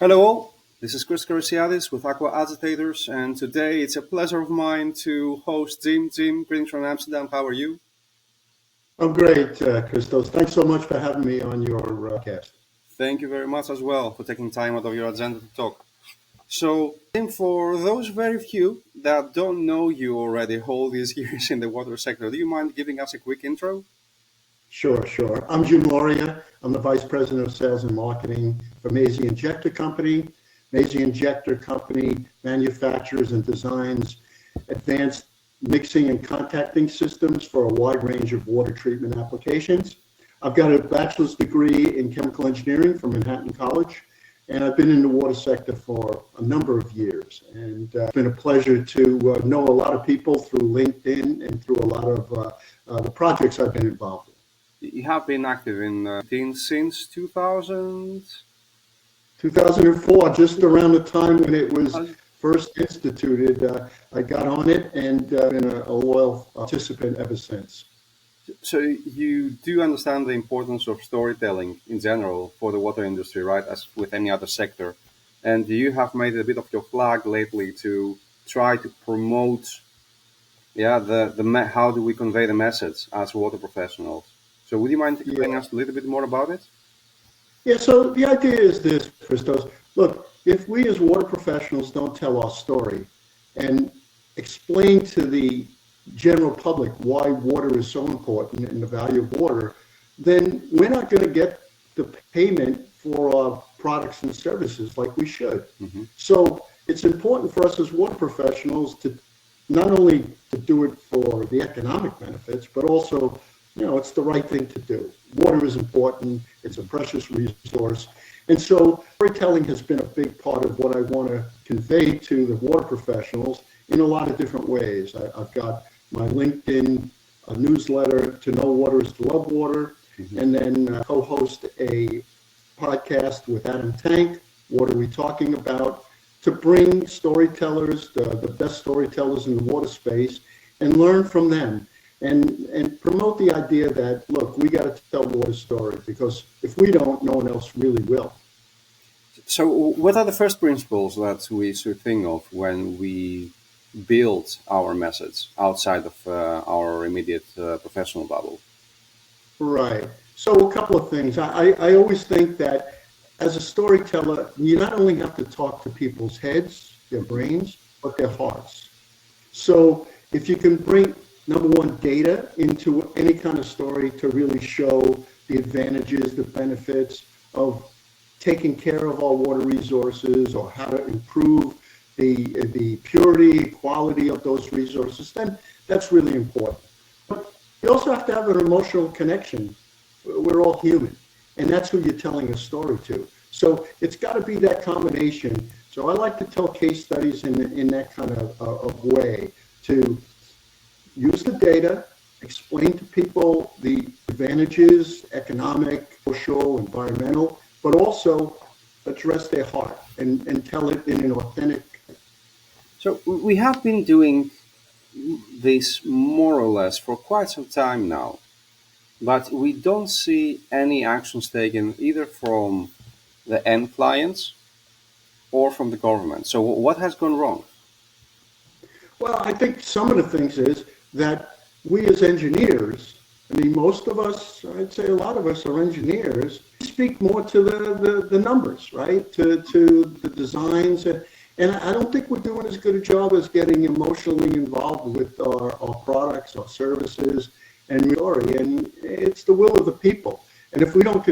Hello all, this is Chris Cariciadis with Aqua Agitators, and today it's a pleasure of mine to host Jim. Jim, greetings from Amsterdam. How are you? I'm great, Christos. Thanks so much for having me on your cast. Thank you very much as well for taking time out of your agenda to talk. So, Jim, for those very few that don't know you already all these years in the water sector, do you mind giving us a quick intro? Sure, sure. I'm Jim Lauria. I'm the Vice President of Sales and Marketing for Maisie Injector Company. Maisie Injector Company manufactures and designs advanced mixing and contacting systems for a wide range of water treatment applications. I've got a bachelor's degree in chemical engineering from Manhattan College, and I've been in the water sector for a number of years. And it's been a pleasure to know a lot of people through LinkedIn and through a lot of the projects I've been involved in. You have been active in team since 2000. 2004, just around the time when it was first instituted, I got on it and been a loyal participant ever since. So you do understand the importance of storytelling in general for the water industry, right? As with any other sector, and you have made it a bit of your flag lately to try to promote, how do we convey the message as water professionals? So would you mind telling Yeah. us a little bit more about it? Yeah, so the idea is this, Christos. Look, if we as water professionals don't tell our story and explain to the general public why water is so important and the value of water, then we're not going to get the payment for our products and services like we should. Hmm. So it's important for us as water professionals to not only to do it for the economic benefits, but also, it's the right thing to do. Water is important. It's a precious resource. And so storytelling has been a big part of what I want to convey to the water professionals in a lot of different ways. I've got my LinkedIn newsletter, To Know Water is to Love Water, and then co-host a podcast with Adam Tank, What Are We Talking About, to bring storytellers, the best storytellers in the water space, and learn from them. And promote the idea that, look, we got to tell water story, because if we don't, no one else really will. So what are the first principles that we should think of when we build our message outside of our immediate professional bubble? Right. So a couple of things. I always think that as a storyteller, you not only have to talk to people's heads, their brains, but their hearts. So if you can bring, number one, data into any kind of story to really show the advantages, the benefits of taking care of our water resources, or how to improve the purity, quality of those resources, then that's really important. But you also have to have an emotional connection. We're all human, and that's who you're telling a story to. So it's got to be that combination. So I like to tell case studies in that kind of way, to use the data, explain to people the advantages, economic, social, environmental, but also address their heart and tell it in an authentic. So we have been doing this more or less for quite some time now, but we don't see any actions taken either from the end clients or from the government. So what has gone wrong? Well, I think some of the things is that we as engineers, I mean, most of us, I'd say a lot of us are engineers, speak more to the numbers, right? To the designs. And I don't think we're doing as good a job as getting emotionally involved with our products, our services, and story. And it's the will of the people. And if we don't,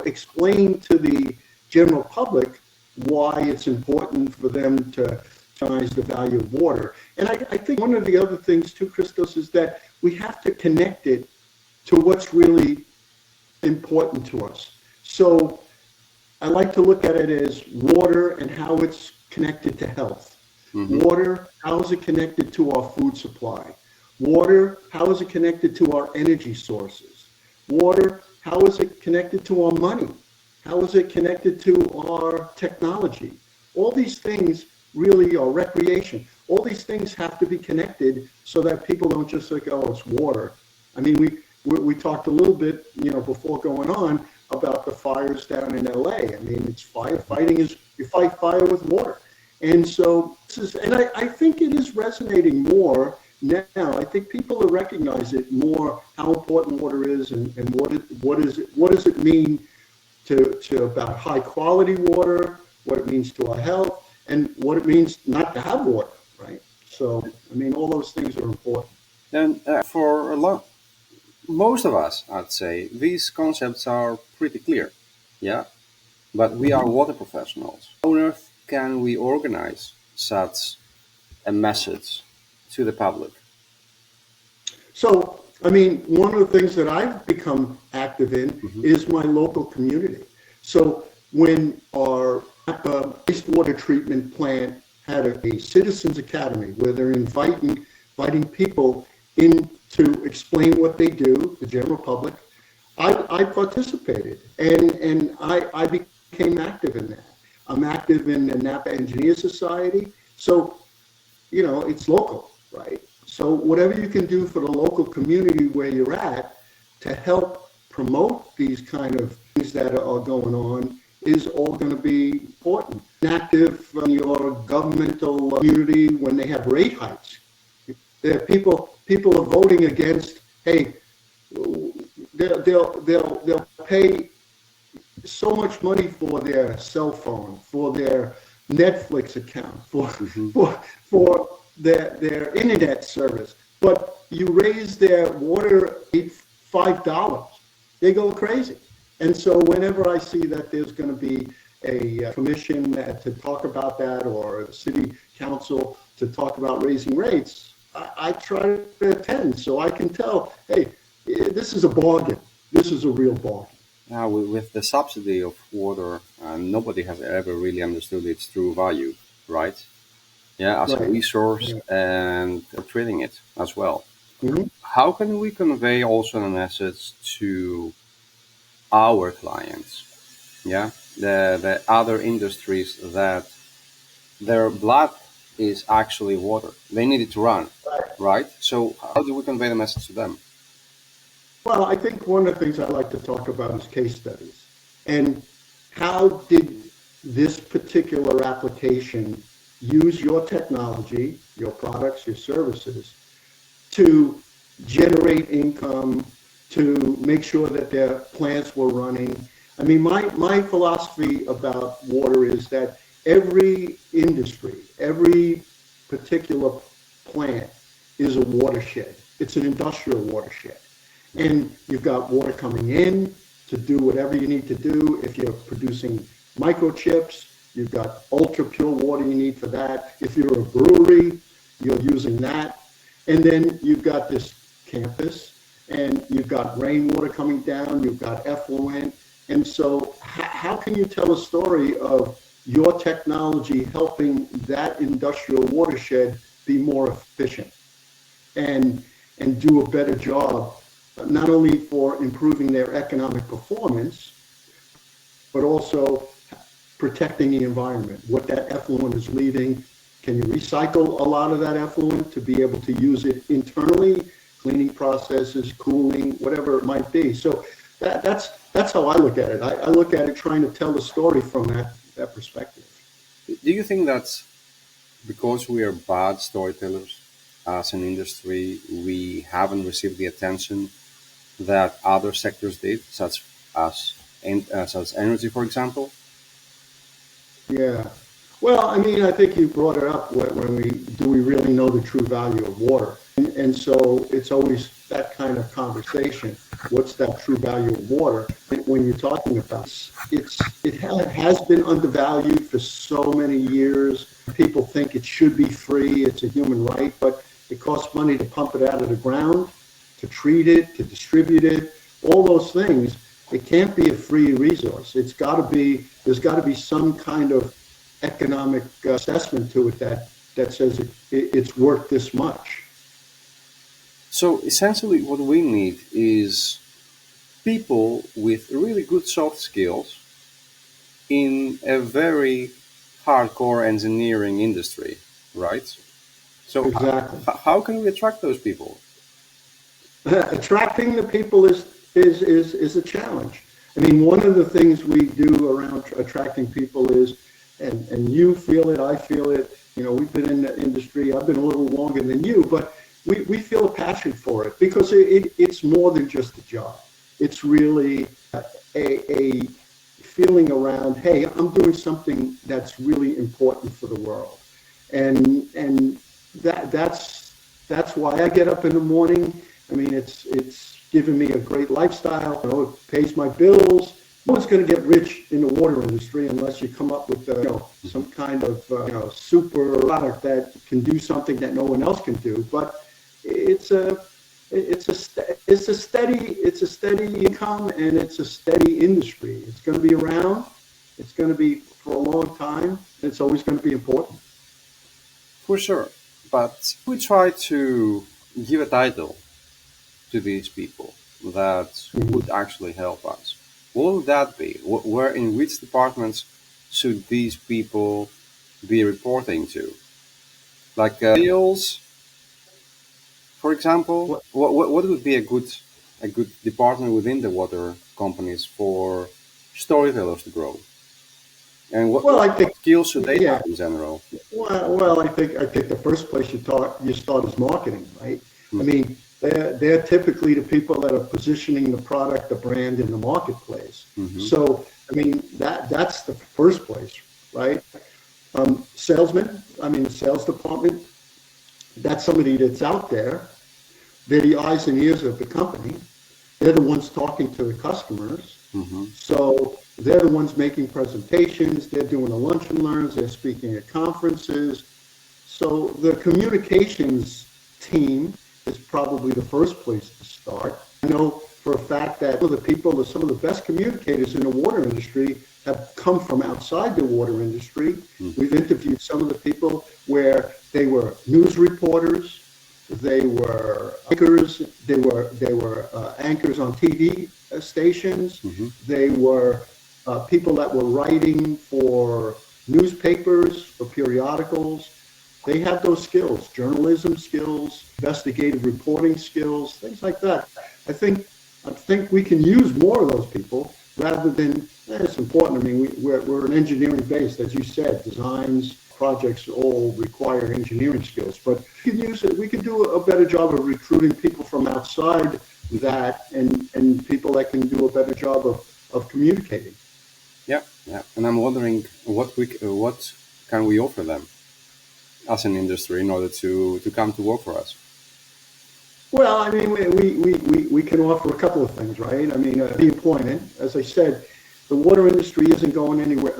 explain to the general public why it's important for them to recognize the value of water. And I think one of the other things too, Christos, is that we have to connect it to what's really important to us. So I like to look at it as water and how it's connected to health. Hmm. Water, how is it connected to our food supply? Water, how is it connected to our energy sources? Water, how is it connected to our money? How is it connected to our technology? All these things really are recreation. All these things have to be connected so that people don't just like, oh, it's water. I mean, we talked a little bit, before going on about about the fires down in LA. I mean, it's firefighting is you fight fire with water. And so this is, and I think it is resonating more now. I think people are recognize it more how important water is and what does it mean to about high quality water, what it means to our health, and what it means not to have water, right? So I mean, all those things are important. And for most of us, I'd say these concepts are pretty clear. Yeah, but we are Mhm. water professionals. How on earth can we organize such a message to the public? So, I mean, one of the things that I've become active in Hmm. is my local community. So, when our wastewater treatment plant had a citizens academy where they're inviting people in to explain what they do, the general public, I participated and I became active in that. I'm active in the Napa Engineer Society. So it's local, right? So whatever you can do for the local community where you're at to help promote these kind of things that are going on is all going to be important. Active in your governmental community when they have rate hikes. People are voting against. Hey, they'll pay so much money for their cell phone, for their Netflix account, for Hmm. for their internet service. But you raise their water rate $5, they go crazy. And so whenever I see that there's going to be a commission to talk about that or a city council to talk about raising rates, I try to attend so I can tell, hey, this is a bargain. This is a real bargain. Now, with the subsidy of water, nobody has ever really understood its true value, right? Yeah, as a Right. resource Yeah. and treating it as well. Mhm. How can we convey also a message to our clients? Yeah, the other industries that their blood is actually water. They need it to run, right? So how do we convey the message to them? Well, I think one of the things I like to talk about is case studies. And how did this particular application use your technology, your products, your services to generate income, to make sure that their plants were running? I mean, my philosophy about water is that every industry, every particular plant is a watershed. It's an industrial watershed. And you've got water coming in to do whatever you need to do. If you're producing microchips, you've got ultra pure water you need for that. If you're a brewery, you're using that. And then you've got this campus and you've got rainwater coming down, you've got effluent. And so, how can you tell a story of your technology helping that industrial watershed be more efficient and do a better job, not only for improving their economic performance, but also protecting the environment, what that effluent is leaving? Can you recycle a lot of that effluent to be able to use it internally, cleaning processes, cooling, whatever it might be? So that's how I look at it. I look at it trying to tell the story from that perspective. Do you think that's because we are bad storytellers as an industry, we haven't received the attention that other sectors did, such as energy, for example? Yeah. Well, I mean, I think you brought it up when we really know the true value of water? And so it's always that kind of conversation. What's that true value of water? When you're talking about it has been undervalued for so many years. People think it should be free. It's a human right, but it costs money to pump it out of the ground, to treat it, to distribute it, all those things. It can't be a free resource. There's got to be some kind of economic assessment to it that says it's worth this much. So essentially, what we need is people with really good soft skills in a very hardcore engineering industry, right? So Exactly. how can we attract those people? Attracting the people is a challenge. I mean, one of the things we do around attracting people is, and you feel it, I feel it. You know, we've been in the industry. I've been a little longer than you, but we feel a passion for it because it's more than just a job. It's really a feeling around, hey, I'm doing something that's really important for the world, and that's why I get up in the morning. I mean, it's given me a great lifestyle. You know, it pays my bills. No one's going to get rich in the water industry unless you come up with some kind of super product that can do something that no one else can do. But it's a steady income, and it's a steady industry. It's going to be around. It's going to be for a long time. It's always going to be important. For sure. But we try to give a title to these people that would actually help us. What would that be? Where, in which departments should these people be reporting to? Like sales, for example. Well, What would be a good department within the water companies for storytellers to grow? And well, I what think, skills should they yeah. have in general? Well, I think the first place you start is marketing, right? I Hmm. mean, they're typically the people that are positioning the product, the brand in the marketplace. Hmm. So, I mean, that's the first place, right? Salesmen, I mean, the sales department, that's somebody that's out there. They're the eyes and ears of the company. They're the ones talking to the customers. Hmm. So they're the ones making presentations. They're doing the lunch and learns. They're speaking at conferences. So the communications team is probably the first place to start. I know for a fact that some of the best communicators in the water industry have come from outside the water industry. We've interviewed some of the people where they were news reporters, they were anchors, they were anchors on TV stations, Hmm. they were people that were writing for newspapers, for periodicals. They have those skills, journalism skills, investigative reporting skills, things like that. I think we can use more of those people rather than, it's important. I mean, we're an engineering based, as you said, designs, projects all require engineering skills, but we can use it. We can do a better job of recruiting people from outside that, and people that can do a better job of communicating. Yeah, yeah. And I'm wondering what can we offer them as an industry in order to come to work for us. Well, I mean, we can offer a couple of things, right? I mean, the employment, as I said, the water industry isn't going anywhere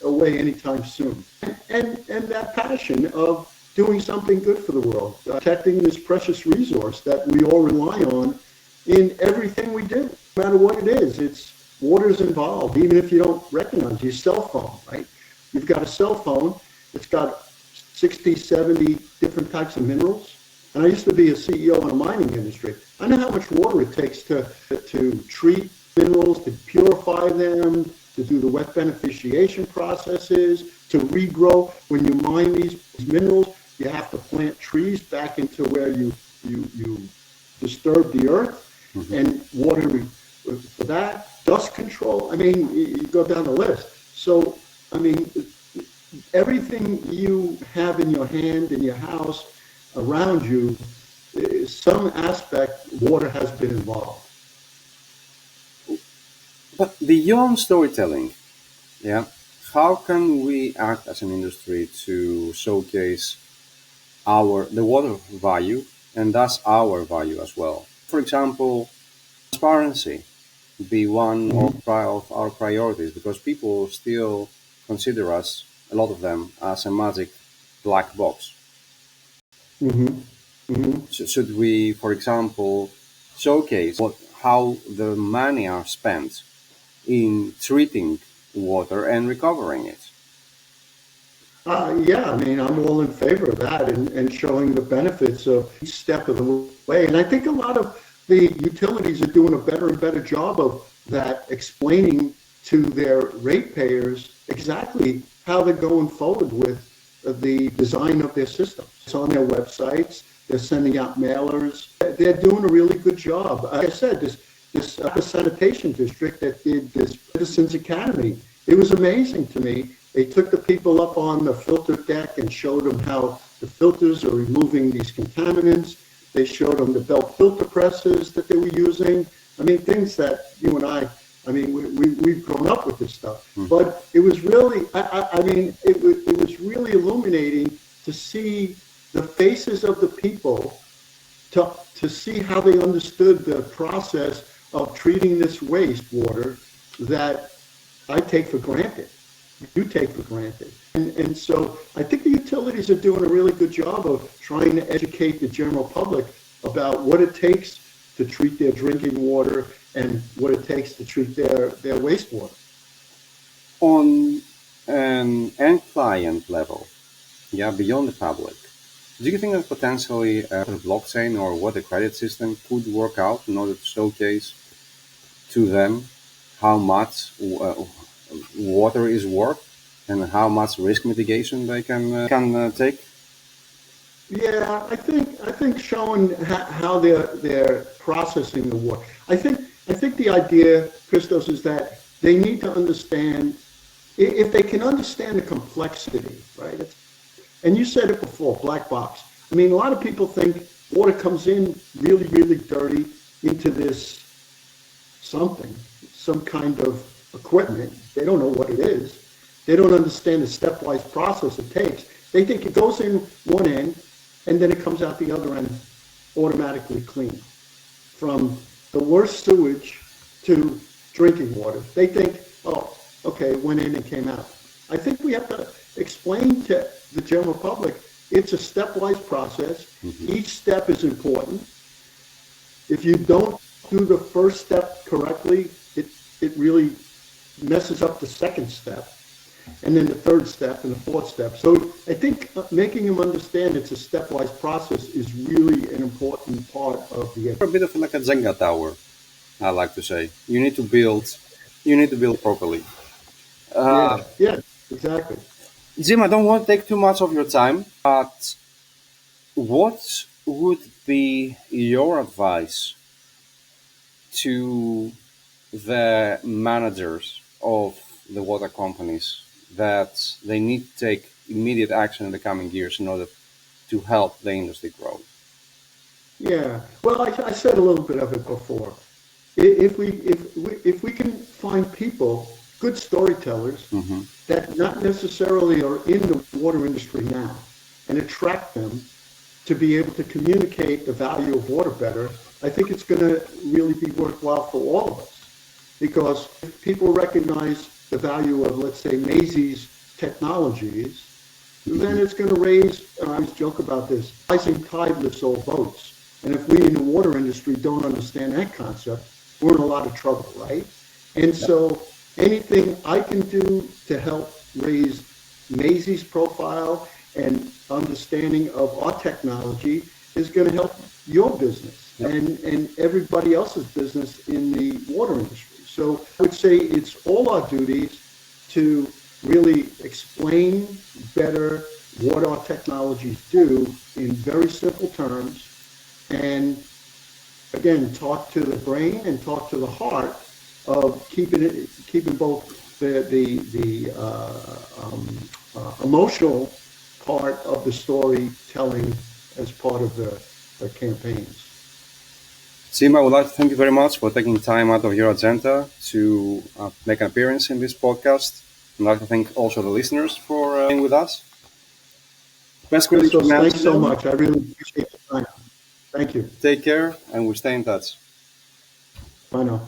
away anytime soon. And that passion of doing something good for the world, protecting this precious resource that we all rely on in everything we do, no matter what it is. It's water's involved, even if you don't recognize your cell phone, right? You've got a cell phone, it's got 60, 70 different types of minerals. And I used to be a CEO in a mining industry. I know how much water it takes to treat minerals, to purify them, to do the wet beneficiation processes, to regrow. When you mine these minerals, you have to plant trees back into where you disturb the earth, Hmm. and water for that, dust control. I mean, you go down the list. So, I mean, everything you have in your hand, in your house, around you, some aspect, water has been involved. But beyond storytelling, yeah, how can we act as an industry to showcase the water value and thus our value as well? For example, transparency be one Hmm. of our priorities because people still consider us, a lot of them, as a magic black box. Hmm. Hmm. Should we, for example, showcase how the money are spent in treating water and recovering it? Yeah, I mean, I'm all in favor of that, and showing the benefits of each step of the way. And I think a lot of the utilities are doing a better and better job of that, explaining to their ratepayers exactly how they're going forward with the design of their system. It's on their websites. They're sending out mailers. They're doing a really good job. Like I said, this sanitation district that did this Citizens Academy. It was amazing to me. They took the people up on the filter deck and showed them how the filters are removing these contaminants. They showed them the belt filter presses that they were using. I mean, things that you and I mean, we've grown up with this stuff. But it was really, I mean, it was really illuminating to see the faces of the people, to see how they understood the process of treating this wastewater that I take for granted, you take for granted. And so I think the utilities are doing a really good job of trying to educate the general public about what it takes to treat their drinking water and what it takes to treat their wastewater. On an end client level, yeah, beyond the public, do you think that potentially a blockchain or water credit system could work out in order to showcase to them how much water is worth and how much risk mitigation they can take? Yeah, I think showing how they're processing the water. I think the idea, Christos, is that they need to understand, if they can understand the complexity, right? And you said it before, black box. I mean, a lot of people think water comes in really, really dirty into this something, some kind of equipment. They don't know what it is. They don't understand the stepwise process it takes. They think it goes in one end and then it comes out the other end automatically clean. From the worst sewage to drinking water. They think, oh, okay, it went in and came out. I think we have to explain to the general public it's a stepwise process. Each step is important. If you don't do the first step correctly, it really messes up the second step, and then the third step and the fourth step. So I think making them understand it's a stepwise process is really an important part of the A bit of like a Jenga tower, I like to say. You need to build properly. yeah, yeah, exactly. Jim, I don't want to take too much of your time, but what would be your advice to the managers of the water companies that they need to take immediate action in the coming years in order to help the industry grow? Yeah. Well, I said a little bit of it before. If we can find people, good storytellers, that not necessarily are in the water industry now, and attract them to be able to communicate the value of water better, I think it's going to really be worthwhile for all of us. Because if people recognize the value of, let's say, Maisie's technologies, then it's going to raise, I always joke about this, rising tide lifts all boats. And if we in the water industry don't understand that concept, we're in a lot of trouble, right? And so anything I can do to help raise Maisie's profile and understanding of our technology is going to help your business and everybody else's business in the water industry. So I would say it's all our duties to really explain better what our technologies do in very simple terms, and again, talk to the brain and talk to the heart of keeping both the emotional part of the storytelling as part of the campaigns. Jim, I would like to thank you very much for taking time out of your agenda to make an appearance in this podcast. I'd like to thank also the listeners for being with us. Best wishes So from now. thanks so much. I really appreciate the time. Thank you. Take care, and we'll stay in touch. Bye now.